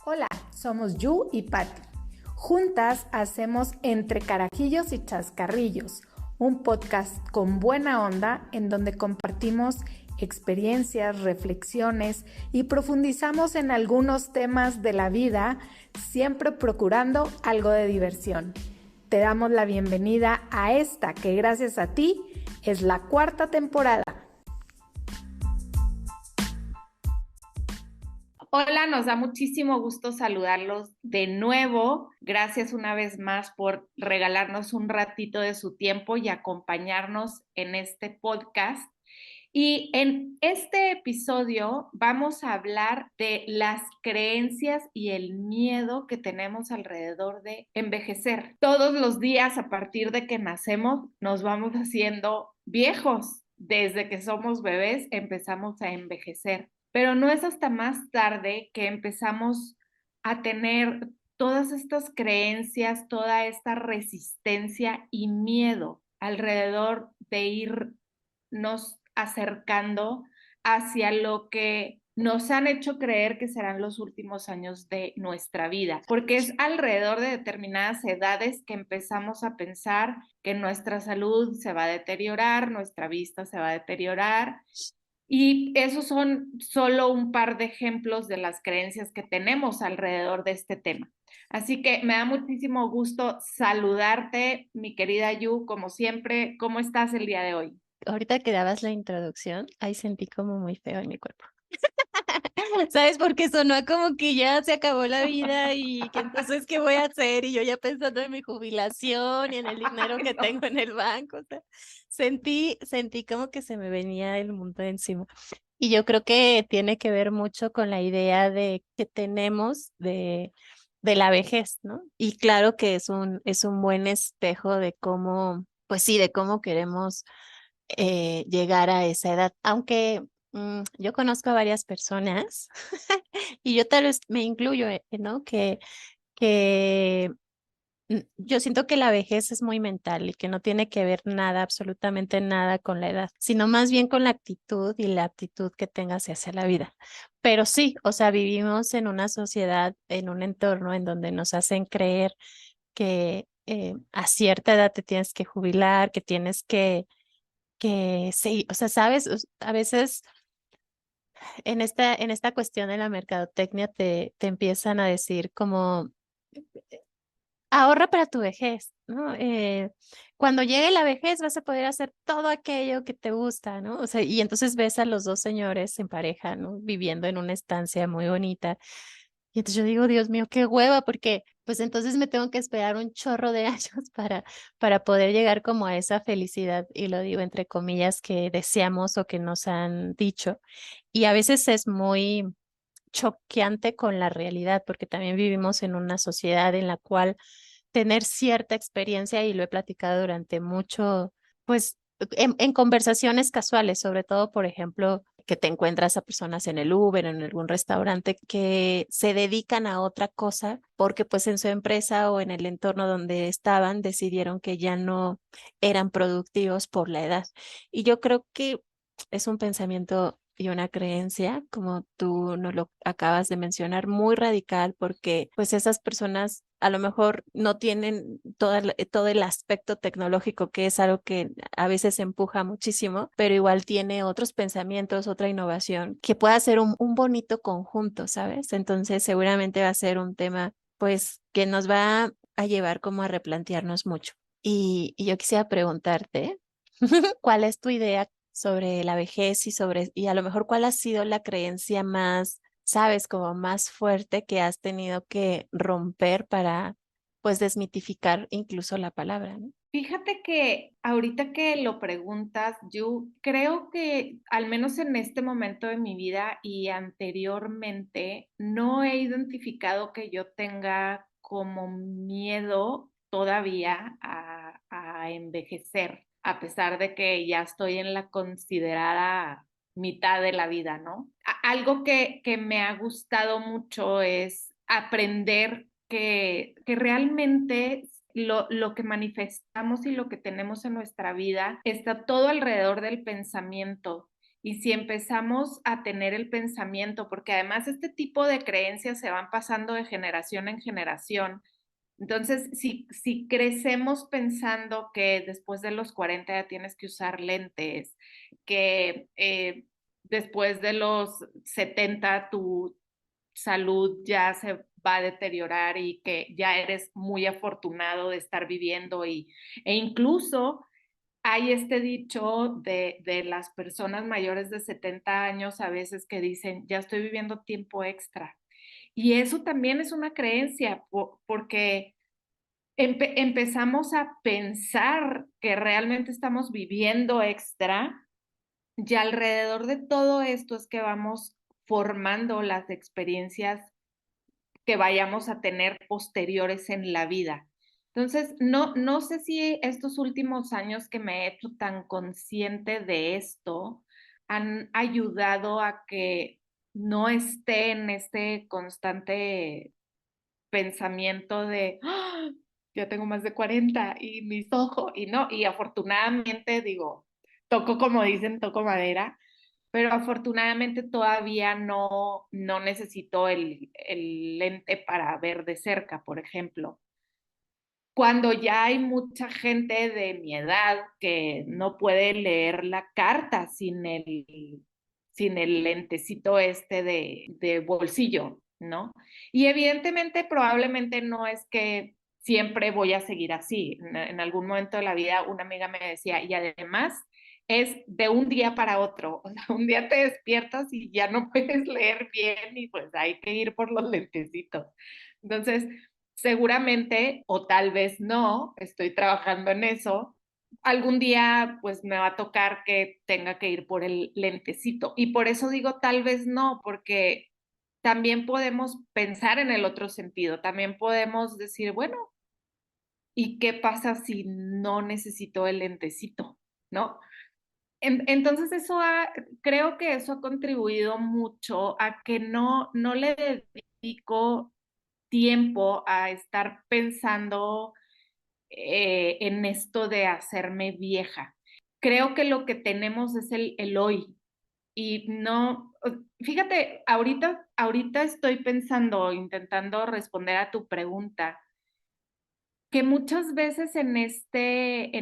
Hola, somos Yu y Patti. Juntas hacemos Entre Carajillos y Chascarrillos, un podcast con buena onda en donde compartimos experiencias, reflexiones y profundizamos en algunos temas de la vida, siempre procurando algo de diversión. Te damos la bienvenida a esta que gracias a ti es la 4ª temporada. Hola, nos da muchísimo gusto saludarlos de nuevo. Gracias una vez más por regalarnos un ratito de su tiempo y acompañarnos en este podcast. Y en este episodio vamos a hablar de las creencias y el miedo que tenemos alrededor de envejecer. Todos los días a partir de que nacemos nos vamos haciendo viejos. Desde que somos bebés empezamos a envejecer. Pero no es hasta más tarde que empezamos a tener todas estas creencias, toda esta resistencia y miedo alrededor de irnos acercando hacia lo que nos han hecho creer que serán los últimos años de nuestra vida, porque es alrededor de determinadas edades que empezamos a pensar que nuestra salud se va a deteriorar, nuestra vista se va a deteriorar. Y esos son solo un par de ejemplos de las creencias que tenemos alrededor de este tema. Así que me da muchísimo gusto saludarte, mi querida Yu, como siempre. ¿Cómo estás el día de hoy? Ahorita que dabas la introducción, ahí sentí como muy feo en mi cuerpo. ¿Sabes? Porque sonó como que ya se acabó la vida y que entonces, ¿qué voy a hacer? Y yo ya pensando en mi jubilación y en el dinero Ay, que no. tengo en el banco. O sea, sentí como que se me venía el mundo encima. Y yo creo que tiene que ver mucho con la idea de que tenemos de la vejez, ¿no? Y claro que es un buen espejo de cómo, pues sí, de cómo queremos llegar a esa edad. Aunque yo conozco a varias personas y yo tal vez me incluyo, ¿no? Que yo siento que la vejez es muy mental y que no tiene que ver nada, absolutamente nada con la edad, sino más bien con la actitud y la actitud que tengas hacia la vida. Pero sí, o sea, vivimos en una sociedad, en un entorno en donde nos hacen creer que a cierta edad te tienes que jubilar, que tienes que sí, o sea, sabes, a veces en esta cuestión de la mercadotecnia te empiezan a decir como ahorra para tu vejez, ¿no? Cuando llegue la vejez vas a poder hacer todo aquello que te gusta, ¿no? O sea, y entonces ves a los dos señores en pareja, ¿no? Viviendo en una estancia muy bonita. Y entonces yo digo, Dios mío, qué hueva, porque pues entonces me tengo que esperar un chorro de años para poder llegar como a esa felicidad, y lo digo entre comillas, que deseamos o que nos han dicho. Y a veces es muy choqueante con la realidad, porque también vivimos en una sociedad en la cual tener cierta experiencia, y lo he platicado durante mucho, pues en conversaciones casuales, sobre todo, por ejemplo, que te encuentras a personas en el Uber, en algún restaurante, que se dedican a otra cosa porque pues en su empresa o en el entorno donde estaban decidieron que ya no eran productivos por la edad. Y yo creo que es un pensamiento y una creencia, como tú nos lo acabas de mencionar, muy radical, porque pues esas personas a lo mejor no tienen todo el aspecto tecnológico, que es algo que a veces empuja muchísimo, pero igual tiene otros pensamientos, otra innovación, que pueda ser un bonito conjunto, ¿sabes? Entonces seguramente va a ser un tema pues que nos va a llevar como a replantearnos mucho. Y yo quisiera preguntarte, ¿cuál es tu idea sobre la vejez y a lo mejor cuál ha sido la creencia más, sabes, como más fuerte que has tenido que romper para, pues, desmitificar incluso la palabra, ¿no? Fíjate que ahorita que lo preguntas, yo creo que al menos en este momento de mi vida y anteriormente no he identificado que yo tenga como miedo todavía a envejecer, a pesar de que ya estoy en la considerada mitad de la vida, ¿no? Algo que me ha gustado mucho es aprender que realmente lo que manifestamos y lo que tenemos en nuestra vida está todo alrededor del pensamiento Y si empezamos a tener el pensamiento, porque además este tipo de creencias se van pasando de generación en generación, entonces si crecemos pensando que después de los 40 ya tienes que usar lentes, que después de los 70 tu salud ya se va a deteriorar y que ya eres muy afortunado de estar viviendo e incluso hay este dicho de las personas mayores de 70 años a veces que dicen, ya estoy viviendo tiempo extra. Y eso también es una creencia porque empezamos a pensar que realmente estamos viviendo extra y alrededor de todo esto es que vamos formando las experiencias que vayamos a tener posteriores en la vida. Entonces, no sé si estos últimos años que me he hecho tan consciente de esto han ayudado a que no esté en este constante pensamiento de, ¡ah! Ya tengo más de 40 y mis ojos, y no, y afortunadamente digo, toco como dicen, toco madera, pero afortunadamente todavía no necesito el lente para ver de cerca, por ejemplo. Cuando ya hay mucha gente de mi edad que no puede leer la carta sin el lentecito este de bolsillo, ¿no? Y evidentemente probablemente no es que siempre voy a seguir así. En algún momento de la vida una amiga me decía, y además es de un día para otro. O sea, un día te despiertas y ya no puedes leer bien y pues hay que ir por los lentecitos. Entonces, seguramente, o tal vez no, estoy trabajando en eso. Algún día, pues me va a tocar que tenga que ir por el lentecito. Y por eso digo tal vez no, porque también podemos pensar en el otro sentido. También podemos decir, bueno, ¿y qué pasa si no necesito el lentecito? ¿No? Entonces creo que eso ha contribuido mucho a que no le dedico tiempo a estar pensando en esto de hacerme vieja. Creo que lo que tenemos es el hoy y no, fíjate, ahorita estoy pensando, intentando responder a tu pregunta, que muchas veces en este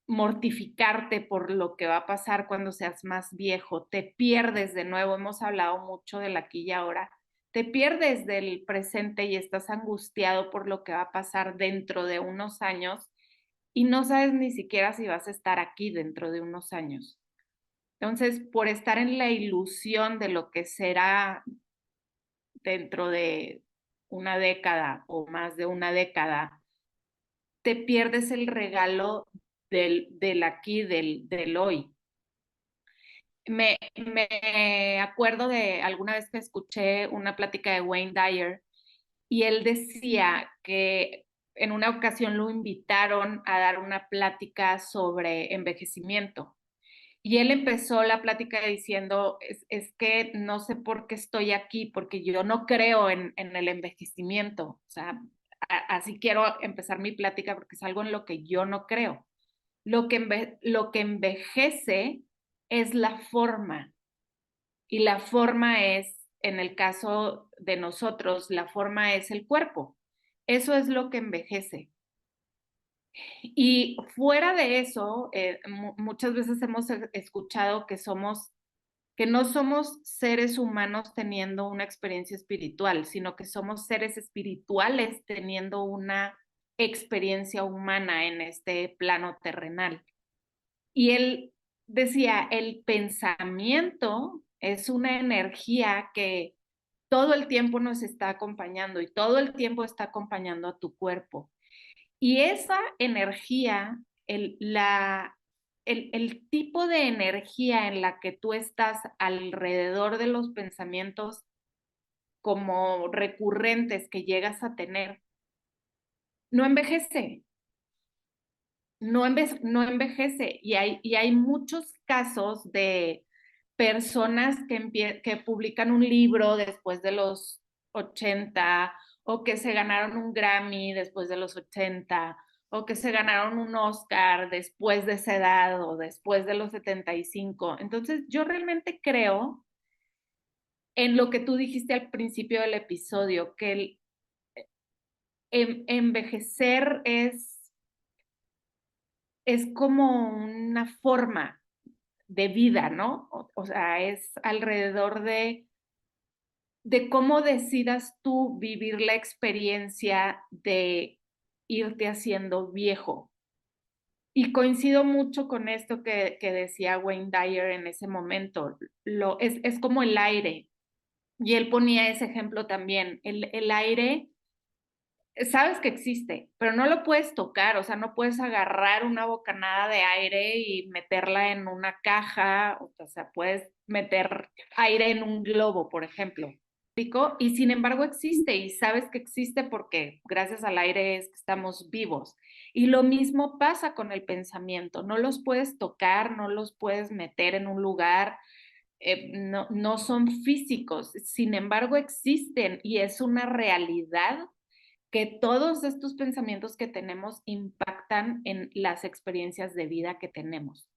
mortificarte por lo que va a pasar cuando seas más viejo, te pierdes de nuevo, hemos hablado mucho del aquí y ahora, te pierdes del presente y estás angustiado por lo que va a pasar dentro de unos años y no sabes ni siquiera si vas a estar aquí dentro de unos años. Entonces, por estar en la ilusión de lo que será dentro de una década o más de una década, te pierdes el regalo del aquí, del hoy. Me acuerdo de alguna vez que escuché una plática de Wayne Dyer y él decía que en una ocasión lo invitaron a dar una plática sobre envejecimiento. Y él empezó la plática diciendo, es que no sé por qué estoy aquí, porque yo no creo en el envejecimiento. O sea, así quiero empezar mi plática porque es algo en lo que yo no creo. Lo que envejece es la forma y la forma es, en el caso de nosotros, la forma es el cuerpo. Eso es lo que envejece. Y fuera de eso, muchas veces hemos escuchado que no somos seres humanos teniendo una experiencia espiritual, sino que somos seres espirituales teniendo una experiencia humana en este plano terrenal. Y él decía, el pensamiento es una energía que todo el tiempo nos está acompañando y todo el tiempo está acompañando a tu cuerpo. Y esa energía, el tipo de energía en la que tú estás alrededor de los pensamientos como recurrentes que llegas a tener, no envejece, no envejece. Y hay muchos casos de personas que publican un libro después de los 80 o que se ganaron un Grammy después de los 80 o que se ganaron un Oscar después de esa edad o después de los 75. Entonces, yo realmente creo en lo que tú dijiste al principio del episodio, que el envejecer es como una forma de vida, ¿no? O sea, es alrededor de cómo decidas tú vivir la experiencia de irte haciendo viejo. Y coincido mucho con esto que decía Wayne Dyer en ese momento. Es como el aire. Y él ponía ese ejemplo también. El aire, sabes que existe, pero no lo puedes tocar. O sea, no puedes agarrar una bocanada de aire y meterla en una caja. O sea, puedes meter aire en un globo, por ejemplo. Y sin embargo existe y sabes que existe porque gracias al aire es que estamos vivos. Y lo mismo pasa con el pensamiento, no los puedes tocar, no los puedes meter en un lugar, no son físicos, sin embargo existen y es una realidad que todos estos pensamientos que tenemos impactan en las experiencias de vida que tenemos.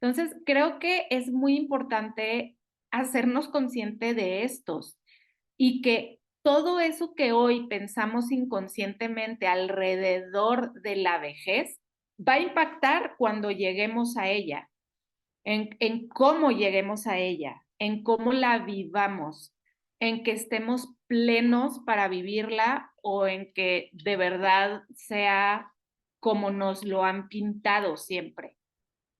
Entonces, creo que es muy importante hacernos consciente de estos y que todo eso que hoy pensamos inconscientemente alrededor de la vejez va a impactar cuando lleguemos a ella, en cómo lleguemos a ella, en cómo la vivamos, en que estemos plenos para vivirla o en que de verdad sea como nos lo han pintado siempre.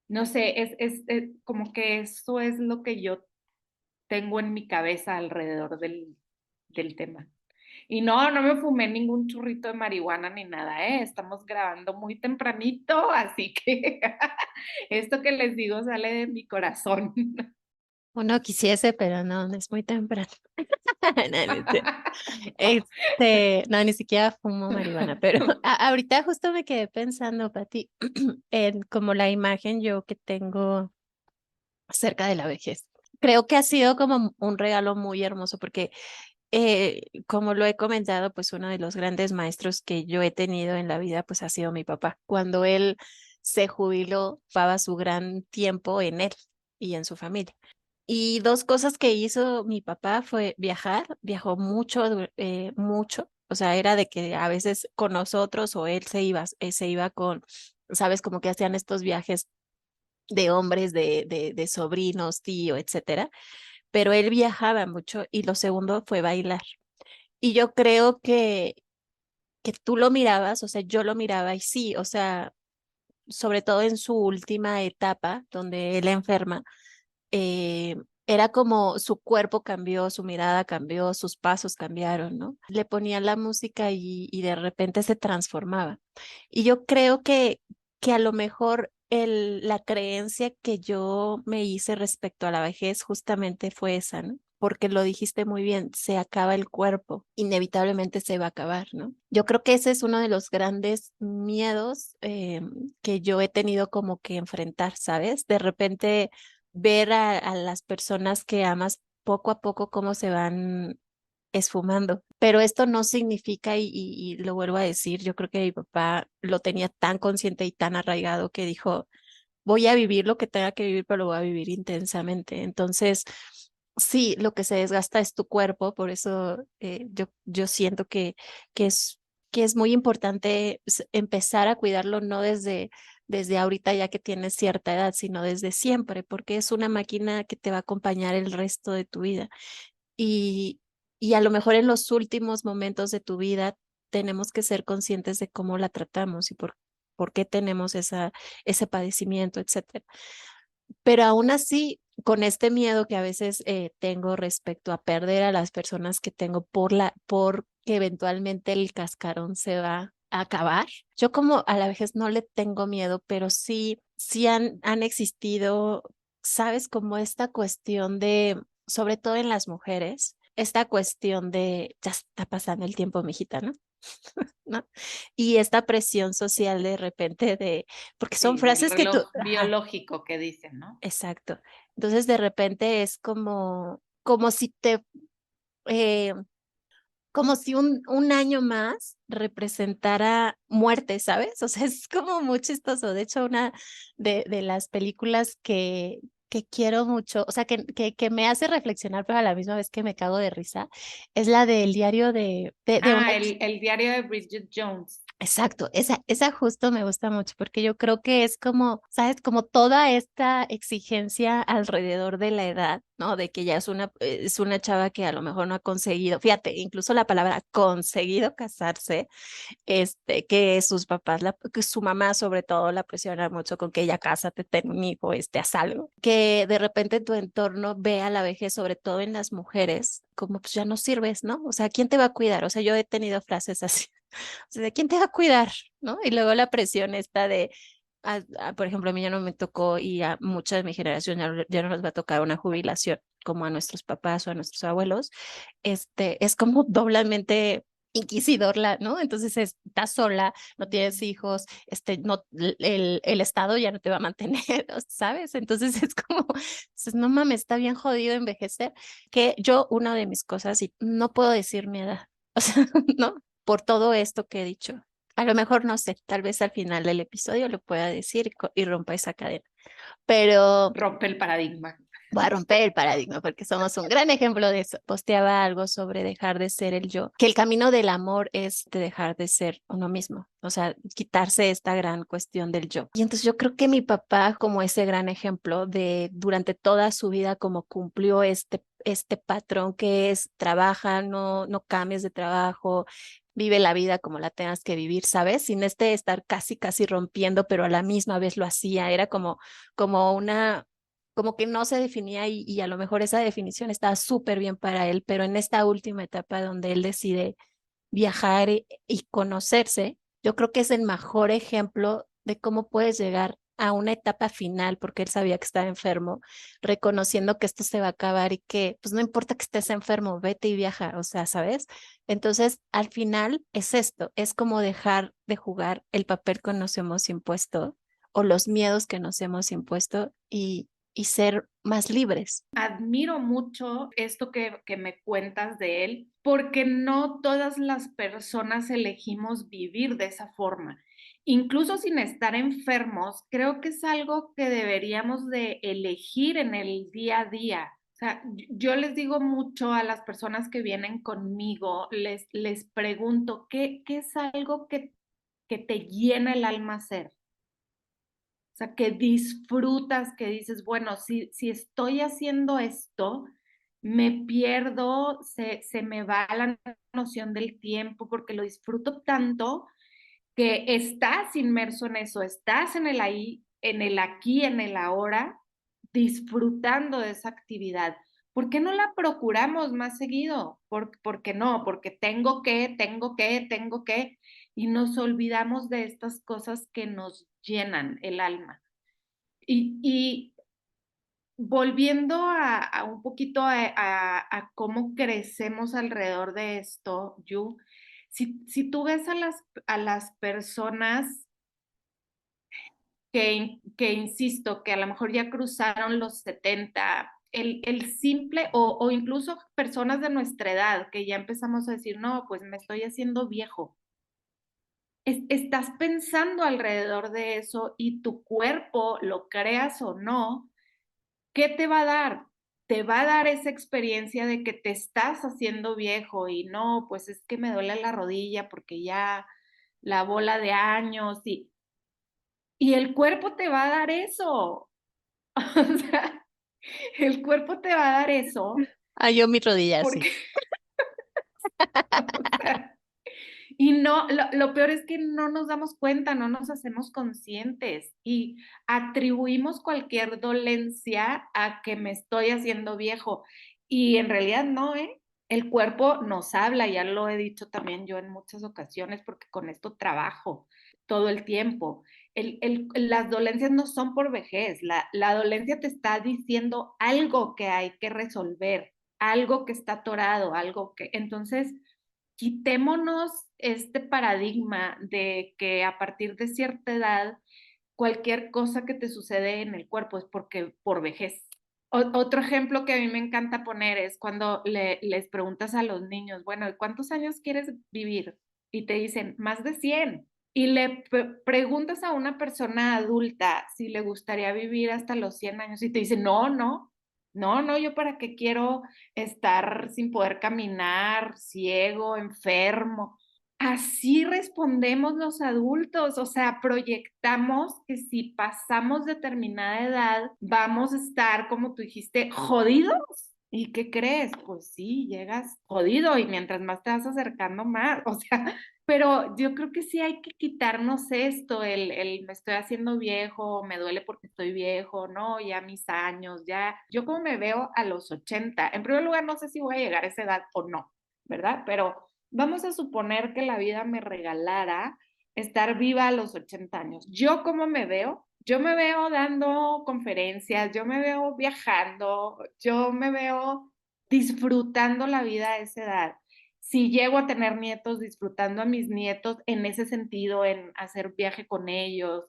No sé, es como que eso es lo que yo tengo en mi cabeza alrededor del tema. Y no me fumé ningún churrito de marihuana ni nada, ¿eh? Estamos grabando muy tempranito, así que esto que les digo sale de mi corazón. Uno quisiese, pero no, no es muy temprano. No, no es cierto. No, ni siquiera fumo marihuana, pero ahorita justo me quedé pensando, Pati, en como la imagen yo que tengo acerca de la vejez. Creo que ha sido como un regalo muy hermoso porque, como lo he comentado, pues uno de los grandes maestros que yo he tenido en la vida, pues ha sido mi papá. Cuando él se jubiló, pasaba su gran tiempo en él y en su familia. Y dos cosas que hizo mi papá fue viajar, viajó mucho, mucho. O sea, era de que a veces con nosotros o él se iba con, sabes, como que hacían estos viajes de hombres, de sobrinos, tío, etcétera. Pero él viajaba mucho y lo segundo fue bailar. Y yo creo que tú lo mirabas, o sea, yo lo miraba y sí, o sea, sobre todo en su última etapa, donde él enferma, eh, era como su cuerpo cambió, su mirada cambió, sus pasos cambiaron, ¿no? Le ponían la música y de repente se transformaba. Y yo creo que a lo mejor la creencia que yo me hice respecto a la vejez justamente fue esa, ¿no? Porque lo dijiste muy bien, se acaba el cuerpo, inevitablemente se va a acabar, ¿no? Yo creo que ese es uno de los grandes miedos que yo he tenido como que enfrentar, ¿sabes? De repente ver a las personas que amas poco a poco cómo se van esfumando. Pero esto no significa, y lo vuelvo a decir, yo creo que mi papá lo tenía tan consciente y tan arraigado que dijo, voy a vivir lo que tenga que vivir, pero lo voy a vivir intensamente. Entonces, sí, lo que se desgasta es tu cuerpo, por eso yo siento que es muy importante empezar a cuidarlo no desde ahorita ya que tienes cierta edad, sino desde siempre, porque es una máquina que te va a acompañar el resto de tu vida. Y, y a lo mejor en los últimos momentos de tu vida tenemos que ser conscientes de cómo la tratamos y por qué tenemos ese padecimiento, etcétera. Pero aún así, con este miedo que a veces tengo respecto a perder a las personas que tengo por que eventualmente el cascarón se va a acabar, yo como a la vejez no le tengo miedo, pero sí han existido, sabes, como esta cuestión de, sobre todo en las mujeres, esta cuestión de ya está pasando el tiempo, mijita, ¿no? ¿No? Y esta presión social de repente porque son Sí, del frases que tú, reloj ajá, biológico que dicen, ¿no? exacto. Entonces de repente es como si te, eh, como si un año más representara muerte, ¿sabes? O sea, es como muy chistoso. De hecho, una de las películas que quiero mucho, o sea, que me hace reflexionar, pero a la misma vez que me cago de risa, es la del diario de una. Ah, el diario de Bridget Jones. Exacto, esa justo me gusta mucho porque yo creo que es como, ¿sabes? Como toda esta exigencia alrededor de la edad, ¿no? De que ya es una chava que a lo mejor no ha conseguido, fíjate, incluso la palabra conseguido casarse, que sus papás, que su mamá sobre todo la presiona mucho con que ella cásate, ten un hijo, haz algo, que de repente tu entorno ve a la vejez, sobre todo en las mujeres, como pues ya no sirves, ¿no? O sea, ¿quién te va a cuidar? O sea, yo he tenido frases así, o sea, ¿de quién te va a cuidar? ¿No? Y luego la presión está de, por ejemplo, a mí ya no me tocó y a mucha de mi generación ya no nos va a tocar una jubilación como a nuestros papás o a nuestros abuelos, es como doblemente inquisidor, ¿no? Entonces estás sola, no tienes hijos, no, el Estado ya no te va a mantener, ¿sabes? Entonces es como, dices, no mames, está bien jodido envejecer, que yo, una de mis cosas, y no puedo decir mi edad, o sea, ¿no? Por todo esto que he dicho. A lo mejor no sé, tal vez al final del episodio lo pueda decir y rompa esa cadena, pero Rompe el paradigma. voy a romper el paradigma porque somos un gran ejemplo de eso. Posteaba algo sobre dejar de ser el yo, que el camino del amor es de dejar de ser uno mismo, o sea, quitarse esta gran cuestión del yo. Y entonces yo creo que mi papá, como ese gran ejemplo de durante toda su vida, como cumplió este patrón que es trabaja, no cambies de trabajo, vive la vida como la tengas que vivir, ¿sabes? Sin estar casi rompiendo, pero a la misma vez lo hacía, era como una como que no se definía y a lo mejor esa definición estaba súper bien para él, pero en esta última etapa donde él decide viajar y conocerse, yo creo que es el mejor ejemplo de cómo puedes llegar a una etapa final, porque él sabía que estaba enfermo, reconociendo que esto se va a acabar y que pues no importa que estés enfermo, vete y viaja, o sea, ¿sabes? Entonces, al final es esto, es como dejar de jugar el papel que nos hemos impuesto o los miedos que nos hemos impuesto y ser más libres. Admiro mucho esto que me cuentas de él, porque no todas las personas elegimos vivir de esa forma. Incluso sin estar enfermos, creo que es algo que deberíamos de elegir en el día a día. O sea, yo les digo mucho a las personas que vienen conmigo, les pregunto, ¿qué es algo que te llena el alma hacer? O sea, que disfrutas, que dices, bueno, si estoy haciendo esto, me pierdo, se me va la noción del tiempo porque lo disfruto tanto que estás inmerso en eso, estás en el ahí, en el aquí, en el ahora, disfrutando de esa actividad. ¿Por qué no la procuramos más seguido? ¿Por qué no? Porque tengo que, y nos olvidamos de estas cosas que nos llenan el alma. Y volviendo a un poquito a cómo crecemos alrededor de esto, Yu, si tú ves a las personas que, insisto, que a lo mejor ya cruzaron los 70, el simple, o incluso personas de nuestra edad, que ya empezamos a decir, no, pues me estoy haciendo viejo. Estás pensando alrededor de eso y tu cuerpo, lo creas o no, ¿qué te va a dar? Te va a dar esa experiencia de que te estás haciendo viejo y no, pues es que me duele la rodilla porque ya la bola de años y el cuerpo te va a dar eso. O sea, el cuerpo te va a dar eso Ah, yo mi rodilla, sí. porque, o sea, y no, lo peor es que no nos damos cuenta, no nos hacemos conscientes y atribuimos cualquier dolencia a que me estoy haciendo viejo. Y en realidad no, ¿eh? El cuerpo nos habla, ya lo he dicho también yo en muchas ocasiones, porque con esto trabajo todo el tiempo. Las dolencias no son por vejez, la dolencia te está diciendo algo que hay que resolver, algo que está atorado, algo que... Entonces, quitémonos este paradigma de que a partir de cierta edad cualquier cosa que te sucede en el cuerpo es porque por vejez. Otro ejemplo que a mí me encanta poner es cuando les preguntas a los niños, bueno, ¿y cuántos años quieres vivir? Y te dicen, más de 100. Y le preguntas a una persona adulta si le gustaría vivir hasta los 100 años y te dice, no, no, no, no, yo para qué quiero estar sin poder caminar, ciego, enfermo. Así respondemos los adultos, o sea, proyectamos que si pasamos determinada edad vamos a estar, como tú dijiste, jodidos. ¿Y qué crees? Pues sí, llegas jodido y mientras más te vas acercando más, o sea, pero yo creo que sí hay que quitarnos esto, el me estoy haciendo viejo, me duele porque estoy viejo, no, ya mis años, ya, yo como me veo a los 80, en primer lugar no sé si voy a llegar a esa edad o no, ¿verdad? Pero vamos a suponer que la vida me regalara estar viva a los 80 años. ¿Yo cómo me veo? Yo me veo dando conferencias, yo me veo viajando, yo me veo disfrutando la vida a esa edad. Si llego a tener nietos, disfrutando a mis nietos en ese sentido, en hacer viaje con ellos,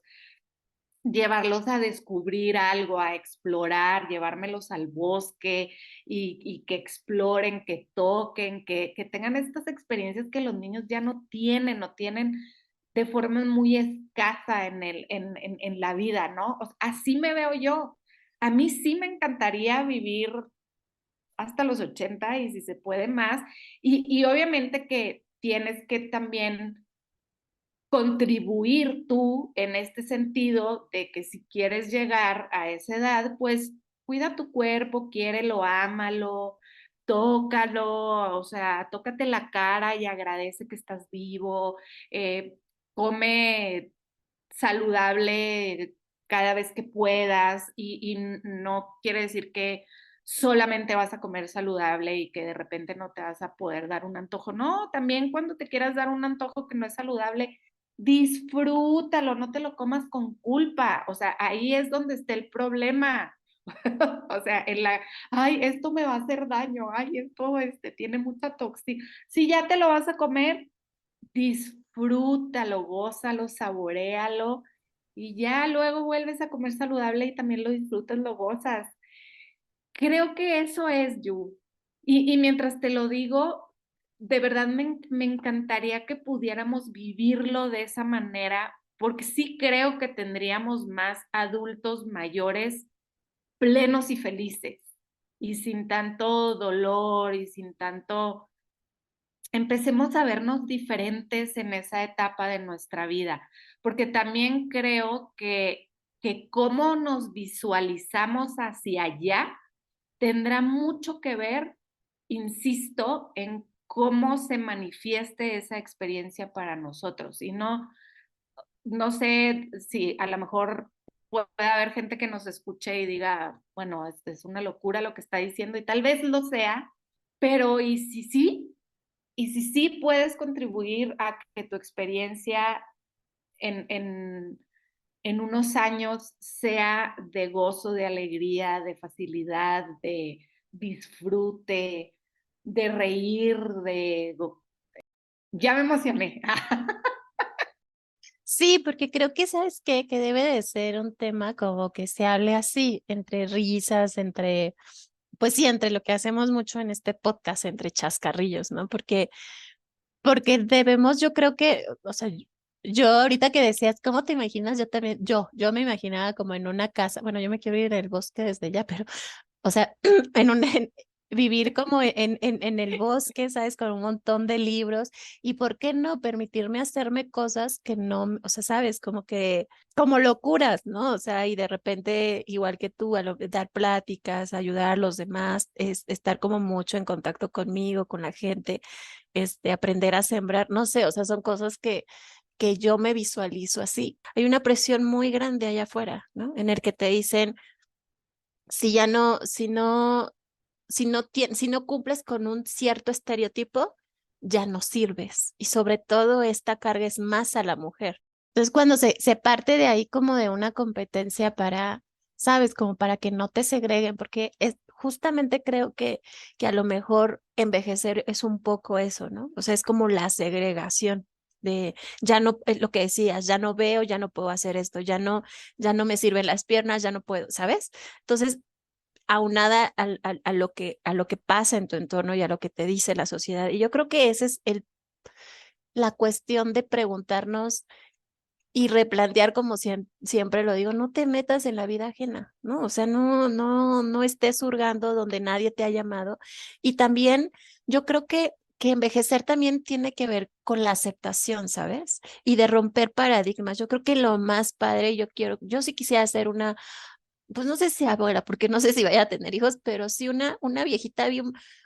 llevarlos a descubrir algo, a explorar, llevármelos al bosque y que exploren, que toquen, que tengan estas experiencias que los niños ya no tienen de forma muy escasa en la vida, ¿no? O sea, así me veo yo. A mí sí me encantaría vivir hasta los 80 y si se puede más. Y obviamente que tienes que también contribuir tú en este sentido de que si quieres llegar a esa edad, pues cuida tu cuerpo, quiérelo, ámalo, tócalo, o sea, tócate la cara y agradece que estás vivo, eh, come saludable cada vez que puedas y no quiere decir que solamente vas a comer saludable y que de repente no te vas a poder dar un antojo. No, también cuando te quieras dar un antojo que no es saludable, disfrútalo, no te lo comas con culpa. O sea, ahí es donde está el problema. O sea, ay, esto me va a hacer daño, ay, esto tiene mucha toxina. Si ya te lo vas a comer, disfrútalo, gózalo, saboréalo y ya luego vuelves a comer saludable y también lo disfrutas, lo gozas. Creo que eso es, Yu. Y mientras te lo digo, de verdad me encantaría que pudiéramos vivirlo de esa manera, porque sí creo que tendríamos más adultos mayores plenos y felices y sin tanto dolor y sin tanto empecemos a vernos diferentes en esa etapa de nuestra vida, porque también creo que cómo nos visualizamos hacia allá tendrá mucho que ver, insisto, en cómo se manifieste esa experiencia para nosotros. Y no, no sé si a lo mejor puede haber gente que nos escuche y diga, bueno, es una locura lo que está diciendo y tal vez lo sea, pero ¿y si sí? Y si sí puedes contribuir a que tu experiencia en, en, en unos años sea de gozo, de alegría, de facilidad, de disfrute, de reír, de... Ya me emocioné. Sí, porque creo que, ¿sabes qué? Que debe de ser un tema como que se hable así, entre risas, entre, pues sí, entre lo que hacemos mucho en este podcast, entre chascarrillos, ¿no? Porque debemos, yo creo que, o sea, yo ahorita que decías, ¿cómo te imaginas? Yo también, yo me imaginaba como en una casa, bueno, yo me quiero ir al bosque desde ya, pero o sea, vivir como en el bosque, ¿sabes? Con un montón de libros. Y por qué no permitirme hacerme cosas que no, o sea, ¿sabes? Como que, como locuras, ¿no? O sea, y de repente, igual que tú, dar pláticas, ayudar a los demás, estar como mucho en contacto conmigo, con la gente, aprender a sembrar, no sé, o sea, son cosas que yo me visualizo así. Hay una presión muy grande allá afuera, ¿no? En el que te dicen, si ya no, si no cumples con un cierto estereotipo, ya no sirves. Y sobre todo esta carga es más a la mujer. Entonces, cuando se parte de ahí como de una competencia para, sabes, como para que no te segreguen, porque justamente creo que a lo mejor envejecer es un poco eso, ¿no? O sea, es como la segregación de ya no, lo que decías, ya no veo, ya no puedo hacer esto, ya no me sirven las piernas, ya no puedo, ¿sabes? Entonces, aunada a lo que pasa en tu entorno y a lo que te dice la sociedad. Y yo creo que esa es la cuestión de preguntarnos y replantear, como siempre lo digo, no te metas en la vida ajena, ¿no? O sea, no estés hurgando donde nadie te ha llamado. Y también yo creo que envejecer también tiene que ver con la aceptación, ¿sabes? Y de romper paradigmas. Yo creo que lo más padre, yo sí quisiera hacer una, pues no sé si abuela, porque no sé si vaya a tener hijos, pero sí una viejita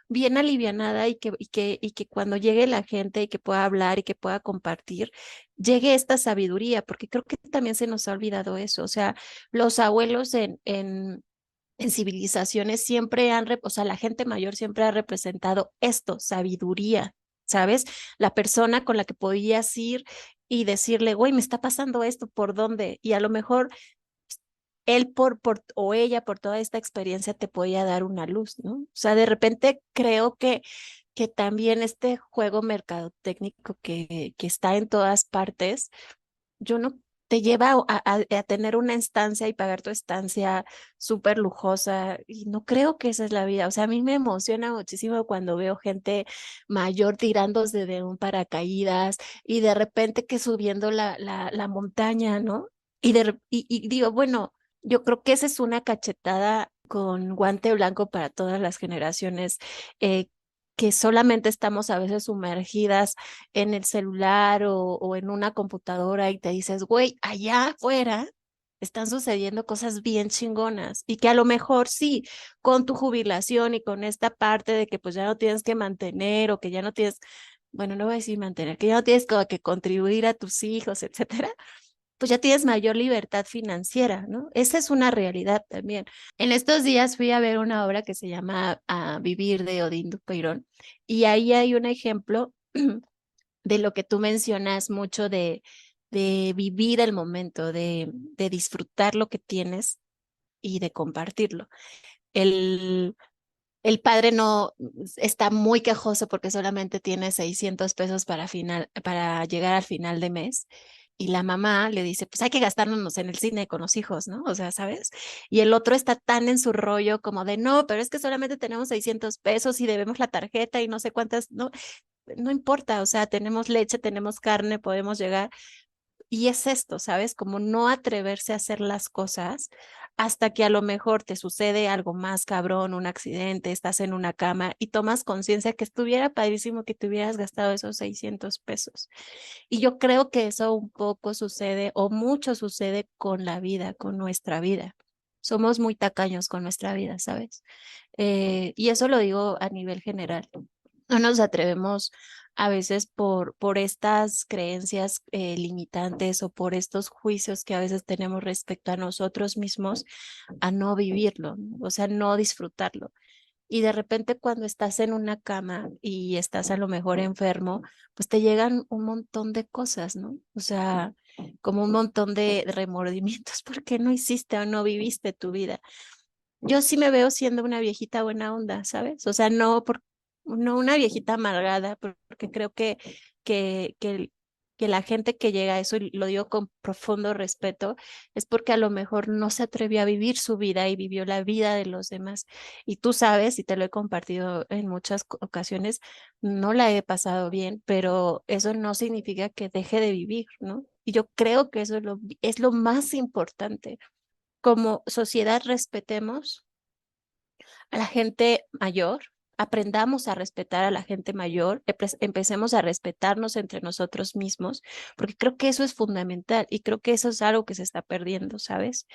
bien alivianada y que cuando llegue la gente y que pueda hablar y que pueda compartir, llegue esta sabiduría, porque creo que también se nos ha olvidado eso. O sea, los abuelos en civilizaciones siempre o sea, la gente mayor siempre ha representado esto, sabiduría, ¿sabes? La persona con la que podías ir y decirle, güey, me está pasando esto, ¿por dónde? Y a lo mejor él o ella por toda esta experiencia te podía dar una luz, ¿no? O sea, de repente creo que también este juego mercadotécnico que está en todas partes, yo no te lleva a tener una estancia y pagar tu estancia súper lujosa y no creo que esa es la vida. O sea, a mí me emociona muchísimo cuando veo gente mayor tirándose de un paracaídas y de repente que subiendo la montaña, ¿no? Y digo, bueno, yo creo que esa es una cachetada con guante blanco para todas las generaciones, eh, que solamente estamos a veces sumergidas en el celular o en una computadora y te dices, güey, allá afuera están sucediendo cosas bien chingonas y que a lo mejor sí, con tu jubilación y con esta parte de que pues ya no tienes que mantener o que ya no tienes, bueno, no voy a decir mantener, que ya no tienes como que contribuir a tus hijos, etcétera, pues ya tienes mayor libertad financiera, ¿no? Esa es una realidad también. En estos días fui a ver una obra que se llama Vivir de Odín Dupeirón y ahí hay un ejemplo de lo que tú mencionas mucho de vivir el momento, de disfrutar lo que tienes y de compartirlo. El, el padre no está muy quejoso porque solamente tiene 600 pesos para llegar al final de mes. Y la mamá le dice, pues hay que gastárnoslos en el cine con los hijos, ¿no? O sea, ¿sabes? Y el otro está tan en su rollo como de, no, pero es que solamente tenemos 600 pesos y debemos la tarjeta y no sé cuántas, no importa, o sea, tenemos leche, tenemos carne, podemos llegar. Y es esto, ¿sabes? Como no atreverse a hacer las cosas hasta que a lo mejor te sucede algo más cabrón, un accidente, estás en una cama y tomas conciencia que estuviera padrísimo que te hubieras gastado esos 600 pesos. Y yo creo que eso un poco sucede o mucho sucede con la vida, con nuestra vida. Somos muy tacaños con nuestra vida, ¿sabes? Y eso lo digo a nivel general. No nos atrevemos a veces por estas creencias limitantes o por estos juicios que a veces tenemos respecto a nosotros mismos a no vivirlo, ¿no? O sea, no disfrutarlo. Y de repente cuando estás en una cama y estás a lo mejor enfermo, pues te llegan un montón de cosas, ¿no? O sea, como un montón de remordimientos porque no hiciste o no viviste tu vida. Yo sí me veo siendo una viejita buena onda, ¿sabes? O sea, no una viejita amargada, porque creo que la gente que llega a eso, y lo digo con profundo respeto, es porque a lo mejor no se atrevió a vivir su vida y vivió la vida de los demás. Y tú sabes, y te lo he compartido en muchas ocasiones, no la he pasado bien, pero eso no significa que deje de vivir, ¿no? Y yo creo que eso es lo más importante. Como sociedad respetemos a la gente mayor, aprendamos a respetar a la gente mayor, empecemos a respetarnos entre nosotros mismos, porque creo que eso es fundamental y creo que eso es algo que se está perdiendo, ¿sabes?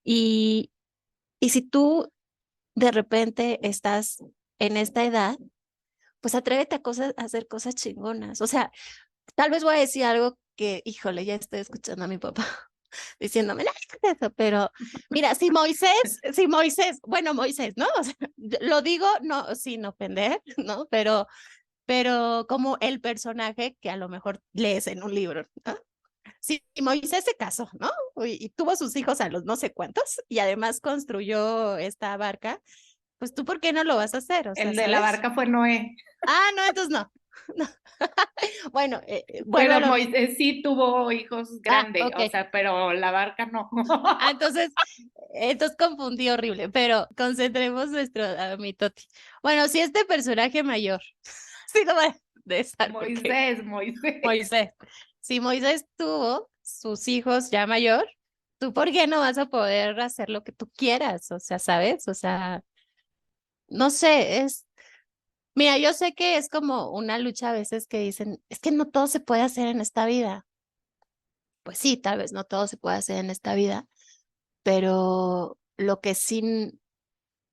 Y, y si tú de repente estás en esta edad, pues atrévete a hacer cosas chingonas. O sea, tal vez voy a decir algo que, híjole, ya estoy escuchando a mi papá diciéndome, no hagas eso, pero mira, bueno, Moisés, ¿no? O sea, lo digo no sin ofender, ¿no? Pero como el personaje que a lo mejor lees en un libro, ¿no? Si Moisés se casó, ¿no? Y tuvo sus hijos a los no sé cuántos y además construyó esta barca, pues tú, ¿por qué no lo vas a hacer? O sea, El de la ¿sabes? barca fue Noé. No, entonces no. Bueno, vuelvo a Pero lo mismo. Moisés sí tuvo hijos Ah, grandes, ok. o sea, pero la barca no. Ah, entonces confundí horrible, pero concentremos nuestro a mi Toti. Bueno, si este personaje mayor, sí lo voy a dejar porque Moisés. Moisés, si Moisés tuvo sus hijos ya mayor, ¿tú por qué no vas a poder hacer lo que tú quieras? O sea, ¿sabes? O sea, no sé, mira, yo sé que es como una lucha a veces que dicen, es que no todo se puede hacer en esta vida. Pues sí, tal vez no todo se puede hacer en esta vida, pero lo que sí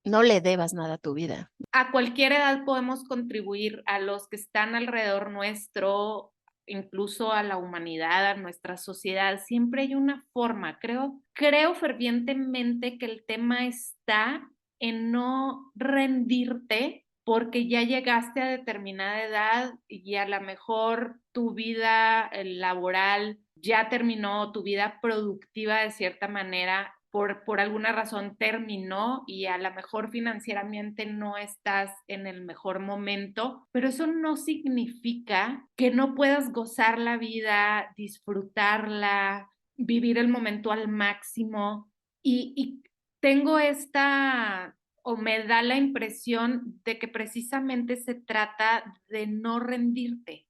no le debas nada a tu vida. A cualquier edad podemos contribuir a los que están alrededor nuestro, incluso a la humanidad, a nuestra sociedad. Siempre hay una forma. Creo fervientemente que el tema está en no rendirte porque ya llegaste a determinada edad y a lo mejor tu vida laboral ya terminó, tu vida productiva de cierta manera por alguna razón terminó y a lo mejor financieramente no estás en el mejor momento, pero eso no significa que no puedas gozar la vida, disfrutarla, vivir el momento al máximo. Y tengo esta, o me da la impresión de que precisamente se trata de no rendirte,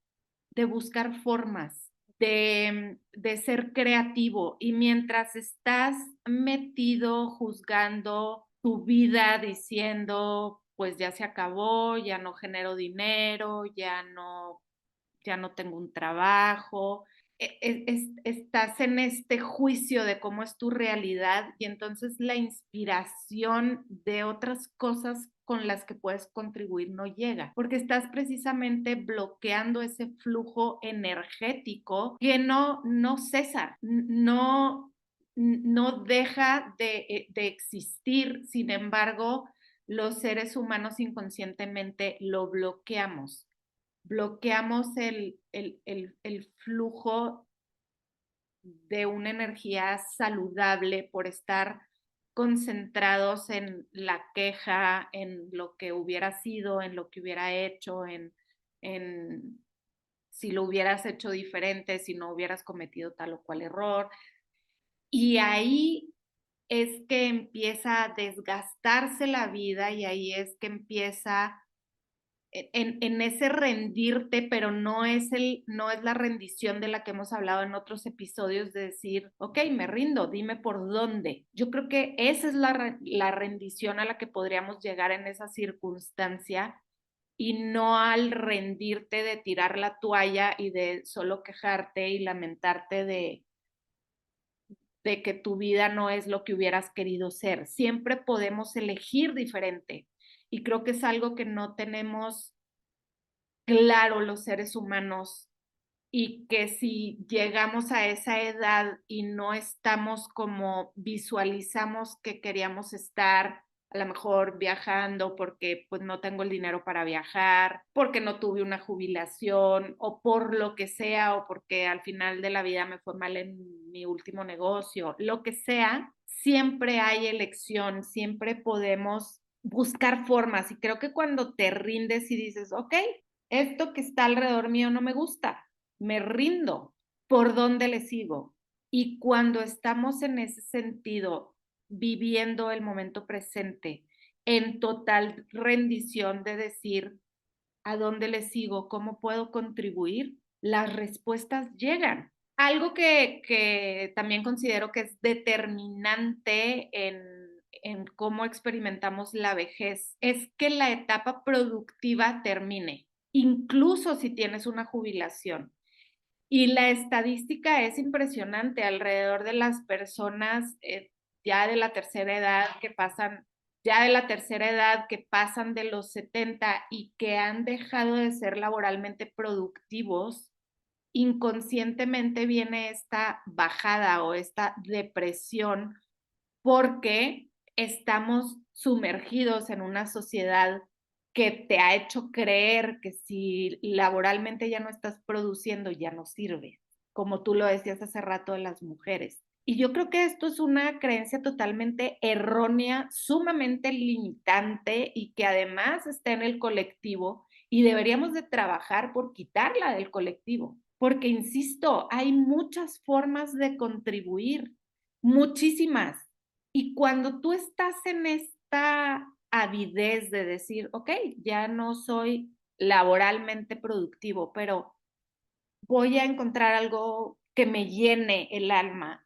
de buscar formas, de ser creativo. Y mientras estás metido juzgando tu vida, diciendo, pues ya se acabó, ya no genero dinero, ya no tengo un trabajo, estás en este juicio de cómo es tu realidad y entonces la inspiración de otras cosas con las que puedes contribuir no llega, porque estás precisamente bloqueando ese flujo energético que no cesa, no deja de existir. Sin embargo, los seres humanos inconscientemente lo bloqueamos el flujo de una energía saludable por estar concentrados en la queja, en lo que hubiera sido, en lo que hubiera hecho, en si lo hubieras hecho diferente, si no hubieras cometido tal o cual error. Y ahí es que empieza a desgastarse la vida y ahí es que empieza en ese rendirte, pero no es la rendición de la que hemos hablado en otros episodios de decir, ok, me rindo, dime por dónde. Yo creo que esa es la rendición a la que podríamos llegar en esa circunstancia y no al rendirte de tirar la toalla y de solo quejarte y lamentarte de que tu vida no es lo que hubieras querido ser. Siempre podemos elegir diferente y creo que es algo que no tenemos claro los seres humanos y que si llegamos a esa edad y no estamos como visualizamos que queríamos estar, a lo mejor viajando porque pues no tengo el dinero para viajar, porque no tuve una jubilación o por lo que sea o porque al final de la vida me fue mal en mi último negocio, lo que sea, siempre hay elección, siempre podemos buscar formas y creo que cuando te rindes y dices, ok, esto que está alrededor mío no me gusta, me rindo, ¿por dónde le sigo? Y cuando estamos en ese sentido, viviendo el momento presente, en total rendición de decir, ¿a dónde le sigo? ¿Cómo puedo contribuir? Las respuestas llegan. Algo que también considero que es determinante en cómo experimentamos la vejez es que la etapa productiva termine, incluso si tienes una jubilación. Y la estadística es impresionante alrededor de las personas ya de la tercera edad que pasan, ya de la tercera edad que pasan de los 70 y que han dejado de ser laboralmente productivos, inconscientemente viene esta bajada o esta depresión porque estamos sumergidos en una sociedad que te ha hecho creer que si laboralmente ya no estás produciendo, ya no sirve, como tú lo decías hace rato de las mujeres. Y yo creo que esto es una creencia totalmente errónea, sumamente limitante y que además está en el colectivo y deberíamos de trabajar por quitarla del colectivo, porque, insisto, hay muchas formas de contribuir, muchísimas. Y cuando tú estás en esta avidez de decir, ok, ya no soy laboralmente productivo, pero voy a encontrar algo que me llene el alma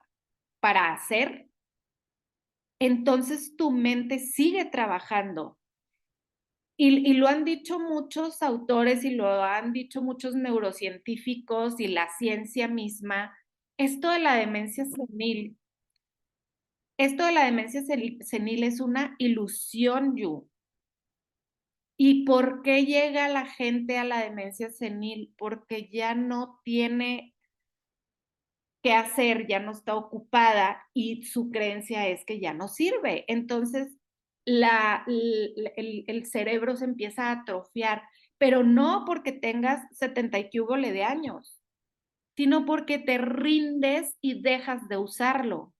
para hacer, entonces tu mente sigue trabajando. Y lo han dicho muchos autores y lo han dicho muchos neurocientíficos y la ciencia misma, esto de la demencia senil, esto de la demencia senil es una ilusión, Yu. ¿Y por qué llega la gente a la demencia senil? Porque ya no tiene qué hacer, ya no está ocupada y su creencia es que ya no sirve. Entonces, el cerebro se empieza a atrofiar, pero no porque tengas 70 y que hubo de años, sino porque te rindes y dejas de usarlo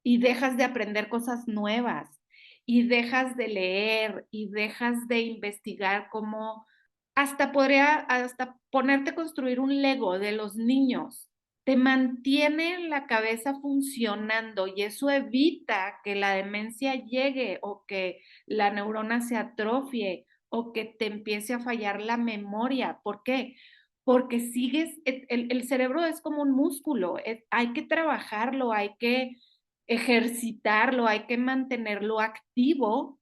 y dejas de aprender cosas nuevas y dejas de leer y dejas de investigar cómo hasta ponerte a construir un Lego de los niños. Te mantiene la cabeza funcionando y eso evita que la demencia llegue o que la neurona se atrofie o que te empiece a fallar la memoria. ¿Por qué? Porque sigues, el cerebro es como un músculo, hay que trabajarlo, hay que ejercitarlo, hay que mantenerlo activo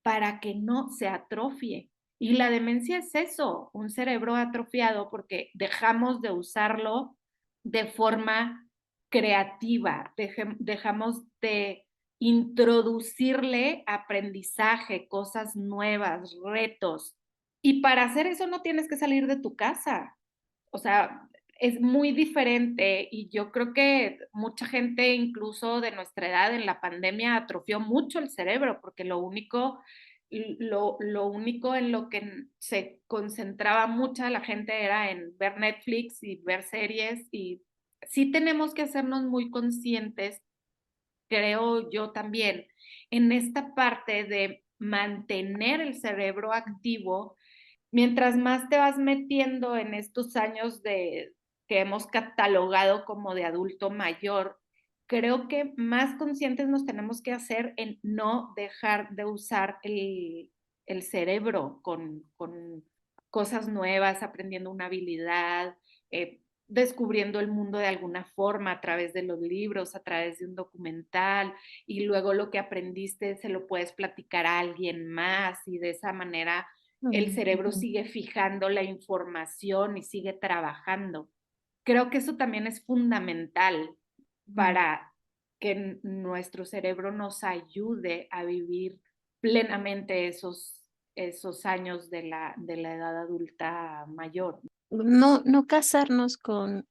para que no se atrofie. Y la demencia es eso, un cerebro atrofiado porque dejamos de usarlo de forma creativa, dejamos de introducirle aprendizaje, cosas nuevas, retos. Y para hacer eso no tienes que salir de tu casa. O sea, es muy diferente y yo creo que mucha gente, incluso de nuestra edad, en la pandemia atrofió mucho el cerebro porque lo único en lo que se concentraba mucha la gente era en ver Netflix y ver series y sí tenemos que hacernos muy conscientes, creo yo también, en esta parte de mantener el cerebro activo. Mientras más te vas metiendo en estos años que hemos catalogado como de adulto mayor, creo que más conscientes nos tenemos que hacer en no dejar de usar el cerebro con cosas nuevas, aprendiendo una habilidad, descubriendo el mundo de alguna forma a través de los libros, a través de un documental, y luego lo que aprendiste se lo puedes platicar a alguien más y de esa manera el cerebro sigue fijando la información y sigue trabajando. Creo que eso también es fundamental para que nuestro cerebro nos ayude a vivir plenamente esos años de la edad adulta mayor. No, no casarnos con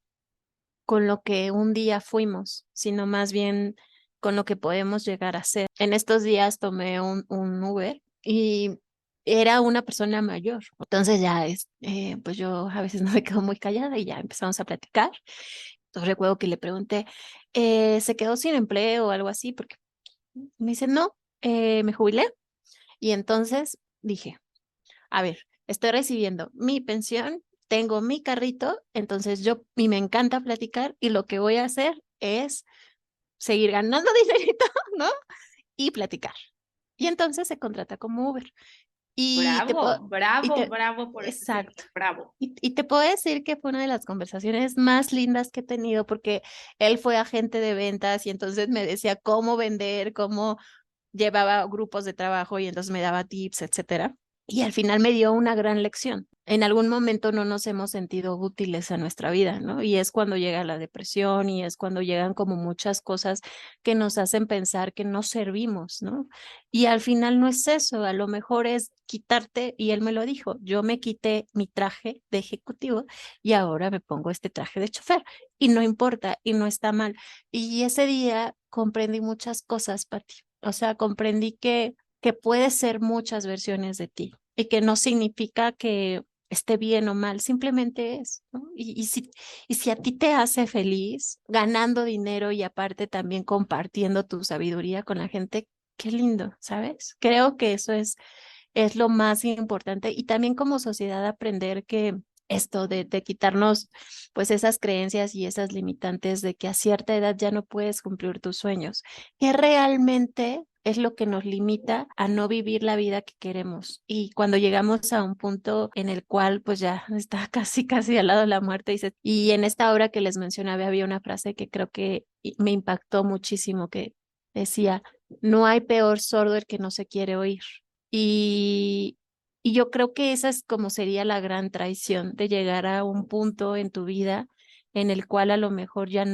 lo que un día fuimos, sino más bien con lo que podemos llegar a ser. En estos días tomé un Uber y era una persona mayor. Entonces ya pues yo a veces no me quedo muy callada y ya empezamos a platicar. Entonces recuerdo que le pregunté, ¿se quedó sin empleo o algo así? Porque me dice, no, me jubilé. Y entonces dije, a ver, estoy recibiendo mi pensión, tengo mi carrito, entonces y me encanta platicar y lo que voy a hacer es seguir ganando dinerito, ¿no? Y platicar. Y entonces se contrata como Uber. Y te puedo, Bravo, y bravo, te, bravo por ese exacto. señor, bravo. Y te puedo decir que fue una de las conversaciones más lindas que he tenido porque él fue agente de ventas y entonces me decía cómo vender, cómo llevaba grupos de trabajo y entonces me daba tips, etcétera. Y al final me dio una gran lección. En algún momento no nos hemos sentido útiles a nuestra vida, ¿no? Y es cuando llega la depresión y es cuando llegan como muchas cosas que nos hacen pensar que no servimos, ¿no? Y al final no es eso, a lo mejor es quitarte, y él me lo dijo, yo me quité mi traje de ejecutivo y ahora me pongo este traje de chofer y no importa y no está mal. Y ese día comprendí muchas cosas, Pati. O sea, comprendí que puede ser muchas versiones de ti y que no significa que esté bien o mal, simplemente es, ¿no? Y si a ti te hace feliz ganando dinero y aparte también compartiendo tu sabiduría con la gente, qué lindo, ¿sabes? Creo que eso es es lo más importante. Y también como sociedad aprender que esto de quitarnos pues esas creencias y esas limitantes de que a cierta edad ya no puedes cumplir tus sueños, que realmente es lo que nos limita a no vivir la vida que queremos. Y cuando llegamos a un punto en el cual pues ya está casi al lado de la muerte, dices, y en esta obra que les mencionaba había una frase que creo que me impactó muchísimo, que decía, no hay peor sordo el que no se quiere oír. Y, y yo creo que esa es como sería la gran traición de llegar a un punto en tu vida en el cual a lo mejor ya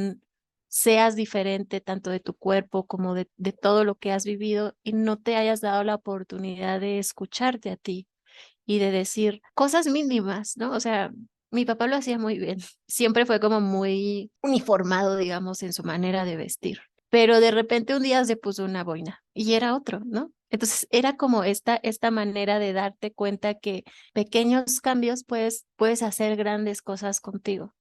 seas diferente tanto de tu cuerpo como de todo lo que has vivido y no te hayas dado la oportunidad de escucharte a ti y de decir cosas mínimas, ¿no? O sea, mi papá lo hacía muy bien. Siempre fue como muy uniformado, digamos, en su manera de vestir. Pero de repente un día se puso una boina y era otro, ¿no? Entonces era como esta manera de darte cuenta que pequeños cambios puedes hacer grandes cosas contigo.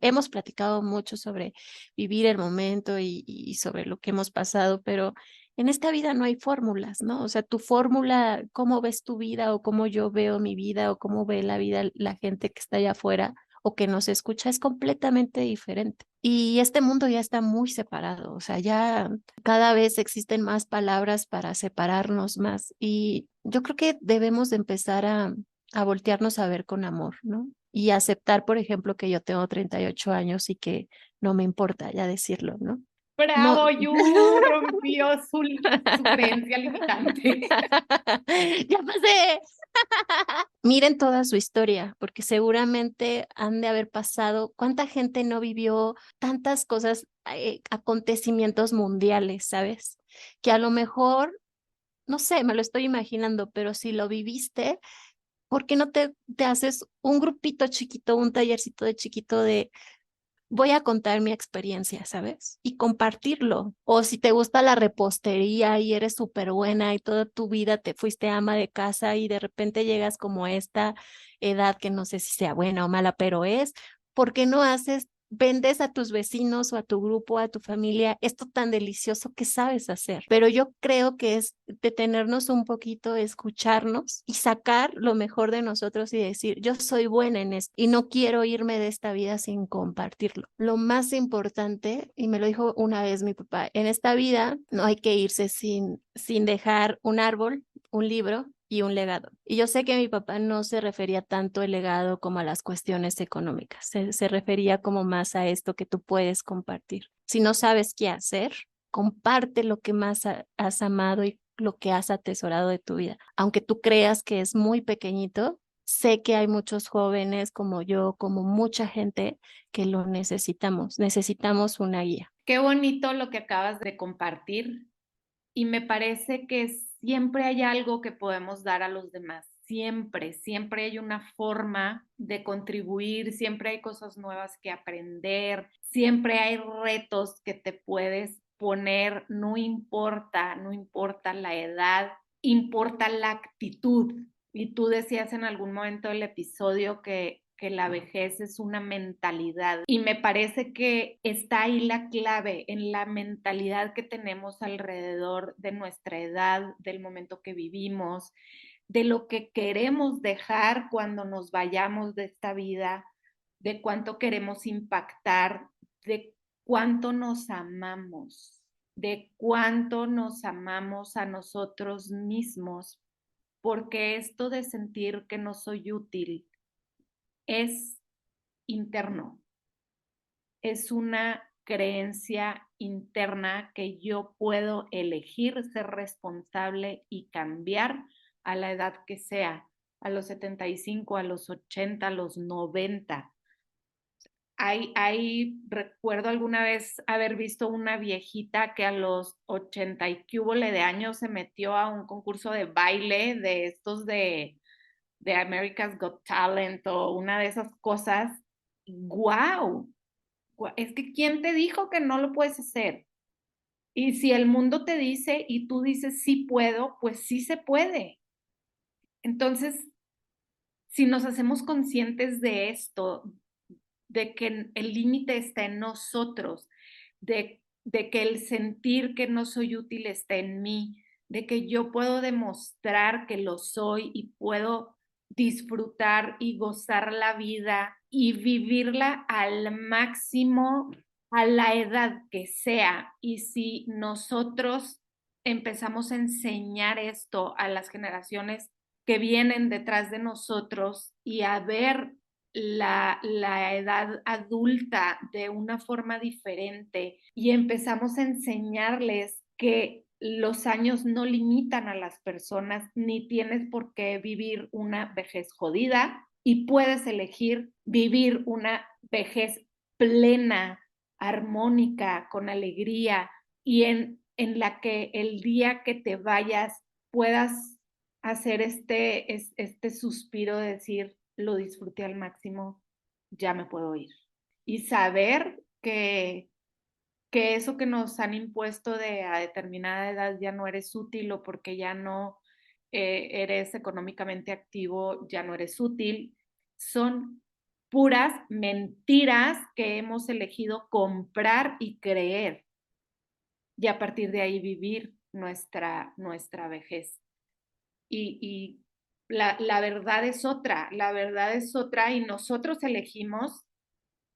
Hemos platicado mucho sobre vivir el momento y sobre lo que hemos pasado, pero en esta vida no hay fórmulas, ¿no? O sea, tu fórmula, cómo ves tu vida o cómo yo veo mi vida o cómo ve la vida la gente que está allá afuera o que nos escucha es completamente diferente. Y este mundo ya está muy separado, o sea, ya cada vez existen más palabras para separarnos más y yo creo que debemos de empezar a voltearnos a ver con amor, ¿no? Y aceptar, por ejemplo, que yo tengo 38 años y que no me importa ya decirlo, ¿no? No. Bravo, Yu, rompió su creencia limitante. Ya pasé. Miren toda su historia, porque seguramente han de haber pasado, ¿cuánta gente no vivió tantas cosas, acontecimientos mundiales, ¿sabes? Que a lo mejor, no sé, me lo estoy imaginando, pero si lo viviste, ¿por qué no te haces un grupito chiquito, un tallercito de chiquito de voy a contar mi experiencia, ¿sabes? Y compartirlo. O si te gusta la repostería y eres súper buena y toda tu vida te fuiste ama de casa y de repente llegas como a esta edad que no sé si sea buena o mala, pero es, ¿por qué no haces, vendes a tus vecinos o a tu grupo, a tu familia, esto tan delicioso que sabes hacer? Pero yo creo que es detenernos un poquito, escucharnos y sacar lo mejor de nosotros y decir, yo soy buena en esto y no quiero irme de esta vida sin compartirlo. Lo más importante, y me lo dijo una vez mi papá, en esta vida no hay que irse sin dejar un árbol, un libro y un legado. Y yo sé que mi papá no se refería tanto al legado como a las cuestiones económicas, se refería como más a esto que tú puedes compartir. Si no sabes qué hacer, comparte lo que más has amado y lo que has atesorado de tu vida. Aunque tú creas que es muy pequeñito, sé que hay muchos jóvenes como yo, como mucha gente que lo necesitamos. Necesitamos una guía. Qué bonito lo que acabas de compartir y me parece que siempre hay algo que podemos dar a los demás. Siempre hay una forma de contribuir, siempre hay cosas nuevas que aprender, siempre hay retos que te puedes poner, no importa la edad, importa la actitud. Y tú decías en algún momento del episodio que la vejez es una mentalidad. Y me parece que está ahí la clave en la mentalidad que tenemos alrededor de nuestra edad, del momento que vivimos, de lo que queremos dejar cuando nos vayamos de esta vida, de cuánto queremos impactar, de cuánto nos amamos, de cuánto nos amamos a nosotros mismos, porque esto de sentir que no soy útil es interno, es una creencia interna que yo puedo elegir ser responsable y cambiar a la edad que sea, a los 75, a los 80, a los 90. Recuerdo alguna vez haber visto una viejita que a los 80 y que hubo de años se metió a un concurso de baile de estos de America's Got Talent o una de esas cosas. ¡Guau! Es que ¿quién te dijo que no lo puedes hacer? Y si el mundo te dice y tú dices sí puedo, pues sí se puede. Entonces, si nos hacemos conscientes de esto, de que el límite está en nosotros, de que el sentir que no soy útil está en mí, de que yo puedo demostrar que lo soy y puedo disfrutar y gozar la vida y vivirla al máximo a la edad que sea. Y si nosotros empezamos a enseñar esto a las generaciones que vienen detrás de nosotros y a ver la edad adulta de una forma diferente y empezamos a enseñarles que los años no limitan a las personas, ni tienes por qué vivir una vejez jodida y puedes elegir vivir una vejez plena, armónica, con alegría y en la que el día que te vayas puedas hacer este suspiro de decir, lo disfruté al máximo, ya me puedo ir. Y saber que eso que nos han impuesto de a determinada edad ya no eres útil o porque ya no eres económicamente activo, ya no eres útil, son puras mentiras que hemos elegido comprar y creer y a partir de ahí vivir nuestra vejez. Y la verdad es otra, la verdad es otra y nosotros elegimos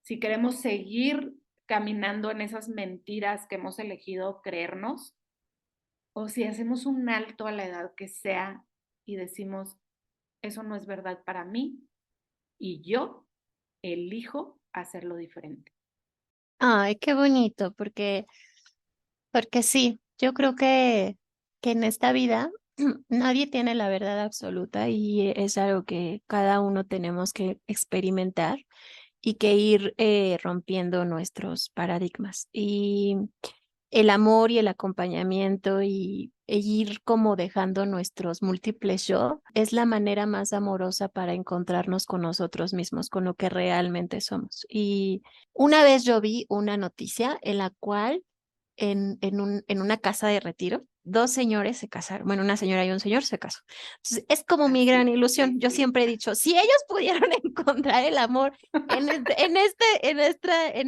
si queremos seguir caminando en esas mentiras que hemos elegido creernos o si hacemos un alto a la edad que sea y decimos, eso no es verdad para mí y yo elijo hacerlo diferente. Ay, qué bonito, porque sí, yo creo que en esta vida nadie tiene la verdad absoluta y es algo que cada uno tenemos que experimentar y que ir rompiendo nuestros paradigmas. Y el amor y el acompañamiento e ir como dejando nuestros múltiples yo es la manera más amorosa para encontrarnos con nosotros mismos, con lo que realmente somos. Y una vez yo vi una noticia en la cual en una casa de retiro, dos señores se casaron. Bueno, una señora y un señor se casó. Entonces, es como mi gran ilusión. Yo siempre he dicho, si ellos pudieron encontrar el amor en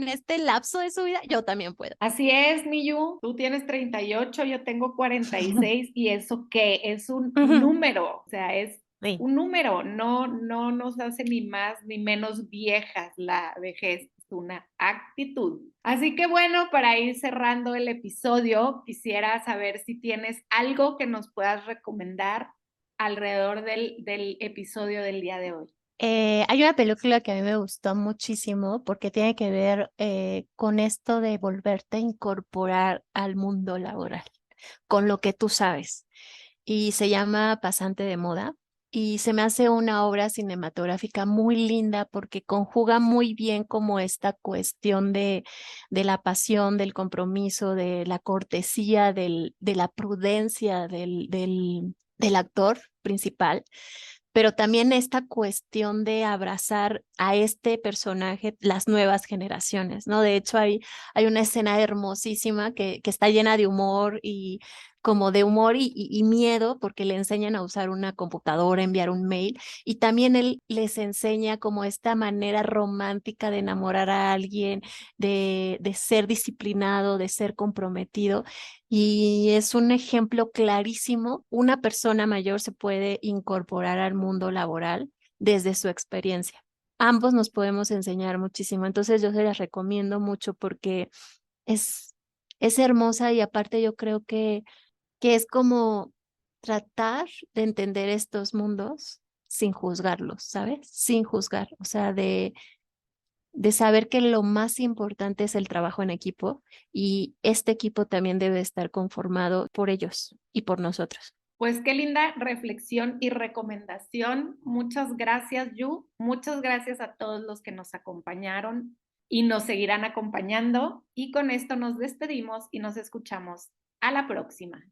este lapso de su vida, yo también puedo. Así es, Miyu, tú tienes 38, yo tengo 46 y eso qué, es un número, o sea, es Sí. un número, no nos hace ni más ni menos viejas la vejez, es una actitud. Así que bueno, para ir cerrando el episodio, quisiera saber si tienes algo que nos puedas recomendar alrededor del episodio del día de hoy. Hay una película que a mí me gustó muchísimo porque tiene que ver con esto de volverte a incorporar al mundo laboral, con lo que tú sabes. Y se llama Pasante de Moda. Y se me hace una obra cinematográfica muy linda porque conjuga muy bien como esta cuestión de la pasión, del compromiso, de la cortesía, de la prudencia del actor principal, pero también esta cuestión de abrazar a este personaje las nuevas generaciones, ¿no? De hecho, hay una escena hermosísima que está llena de humor y como de humor y miedo, porque le enseñan a usar una computadora, enviar un mail, y también él les enseña como esta manera romántica de enamorar a alguien, de ser disciplinado, de ser comprometido. Y es un ejemplo clarísimo. Una persona mayor se puede incorporar al mundo laboral desde su experiencia. Ambos nos podemos enseñar muchísimo. Entonces yo se las recomiendo mucho porque es, es hermosa y aparte yo creo que es como tratar de entender estos mundos sin juzgarlos, ¿sabes? Sin juzgar. O sea, de saber que lo más importante es el trabajo en equipo y este equipo también debe estar conformado por ellos y por nosotros. Pues qué linda reflexión y recomendación. Muchas gracias, Yu. Muchas gracias a todos los que nos acompañaron y nos seguirán acompañando. Y con esto nos despedimos y nos escuchamos a la próxima.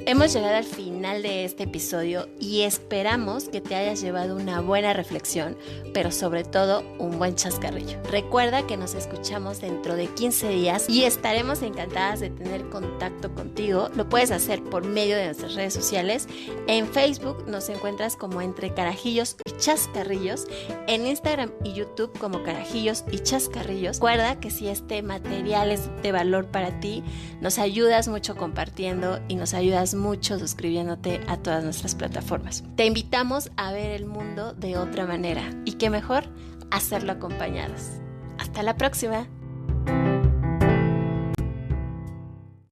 Hemos llegado al final de este episodio y esperamos que te hayas llevado una buena reflexión, pero sobre todo un buen chascarrillo. Recuerda que nos escuchamos dentro de 15 días y estaremos encantadas de tener contacto contigo. Lo puedes hacer por medio de nuestras redes sociales. En Facebook nos encuentras como Entre Carajillos y Chascarrillos, en Instagram y YouTube como Carajillos y Chascarrillos. Recuerda que si este material es de valor para ti, nos ayudas mucho compartiendo compartiendo y nos ayudas mucho suscribiéndote a todas nuestras plataformas. Te invitamos a ver el mundo de otra manera y qué mejor hacerlo acompañados. Hasta la próxima.